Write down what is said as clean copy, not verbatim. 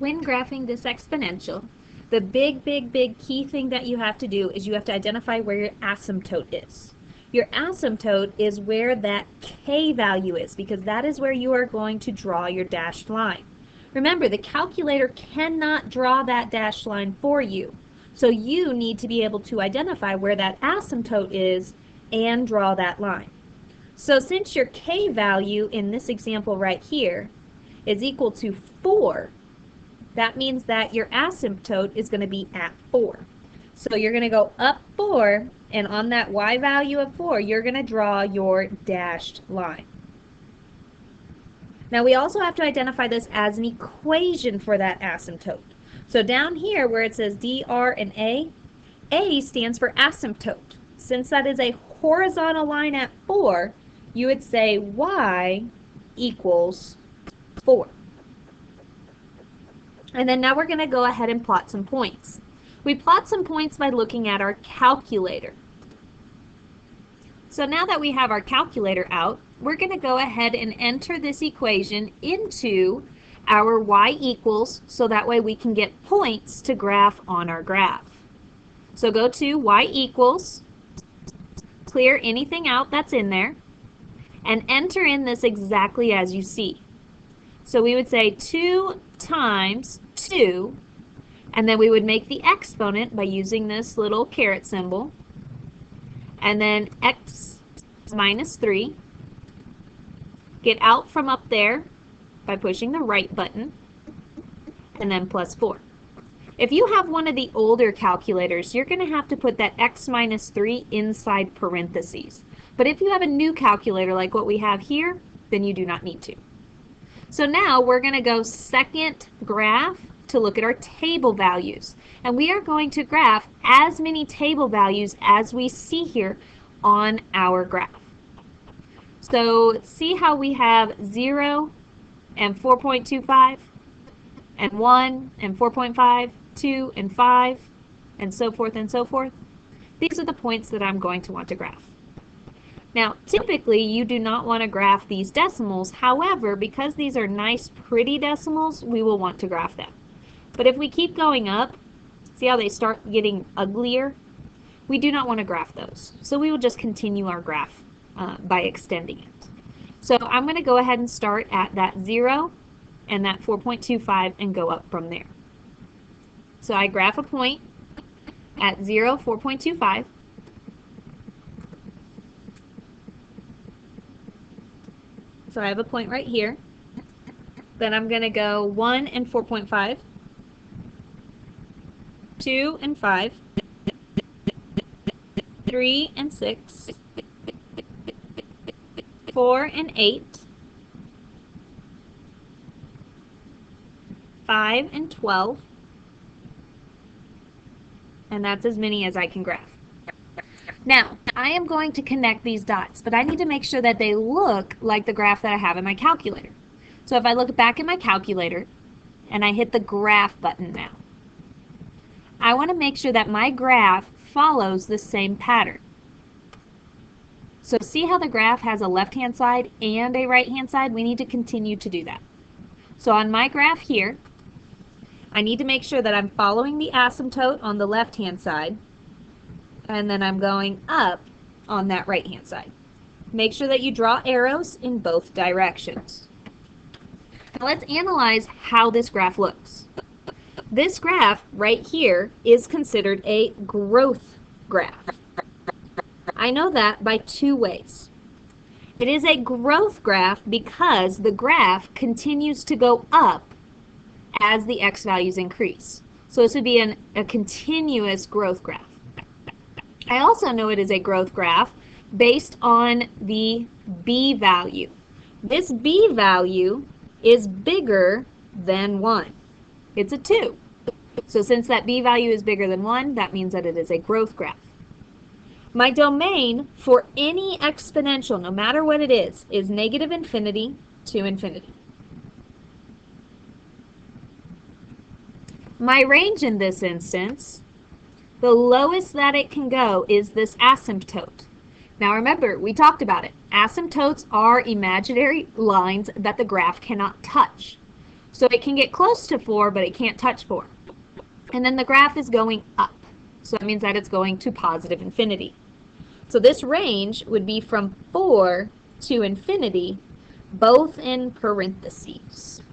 when graphing this exponential, the big key thing that you have to do is you have to identify where your asymptote is. Your asymptote is where that k value is, because that is where you are going to draw your dashed line. Remember, the calculator cannot draw that dashed line for you. So you need to be able to identify where that asymptote is and draw that line. So since your k value in this example right here is equal to 4, that means that your asymptote is going to be at 4. So you're going to go up 4, and on that y value of 4, you're going to draw your dashed line. Now we also have to identify this as an equation for that asymptote. So down here where it says dr and A stands for asymptote. Since that is a horizontal line at 4, you would say y equals 4. And then now we're going to go ahead and plot some points. We plot some points by looking at our calculator. So now that we have our calculator out, we're going to go ahead and enter this equation into our y equals, so that way we can get points to graph on our graph. So go to y equals, clear anything out that's in there, and enter in this exactly as you see. So we would say 2 times 2, and then we would make the exponent by using this little caret symbol, and then x minus 3. Get out from up there by pushing the right button, and then plus 4. If you have one of the older calculators, you're going to have to put that x minus 3 inside parentheses. But if you have a new calculator like what we have here, then you do not need to. So now we're going to go second graph to look at our table values. And we are going to graph as many table values as we see here on our graph. So see how we have 0 and 4.25 and 1 and 4.5, 2 and 5, and so forth and so forth. These are the points that I'm going to want to graph. Now, typically you do not want to graph these decimals. However, because these are nice, pretty decimals, we will want to graph them. But if we keep going up, see how they start getting uglier? We do not want to graph those. So we will just continue our graph by extending it. So I'm going to go ahead and start at that 0 and that 4.25 and go up from there. So I graph a point at 0, 4.25. So I have a point right here. Then I'm going to go 1 and 4.5, 2 and 5, 3 and 6, 4 and 8, 5 and 12, and that's as many as I can graph. Now, I am going to connect these dots, but I need to make sure that they look like the graph that I have in my calculator. So if I look back in my calculator and I hit the graph button now, I want to make sure that my graph follows the same pattern. So see how the graph has a left-hand side and a right-hand side? We need to continue to do that. So on my graph here, I need to make sure that I'm following the asymptote on the left-hand side, and then I'm going up on that right-hand side. Make sure that you draw arrows in both directions. Now let's analyze how this graph looks. This graph right here is considered a growth graph. I know that by 2 ways. It is a growth graph because the graph continues to go up as the x values increase. So this would be a continuous growth graph. I also know it is a growth graph based on the b value. This b value is bigger than 1. It's a 2. So since that b value is bigger than 1, that means that it is a growth graph. My domain for any exponential, no matter what it is negative infinity to infinity. My range in this instance, the lowest that it can go is this asymptote. Now remember, we talked about it. Asymptotes are imaginary lines that the graph cannot touch. So it can get close to 4, but it can't touch 4. And then the graph is going up. So that means that it's going to positive infinity. So this range would be from 4 to infinity, both in parentheses.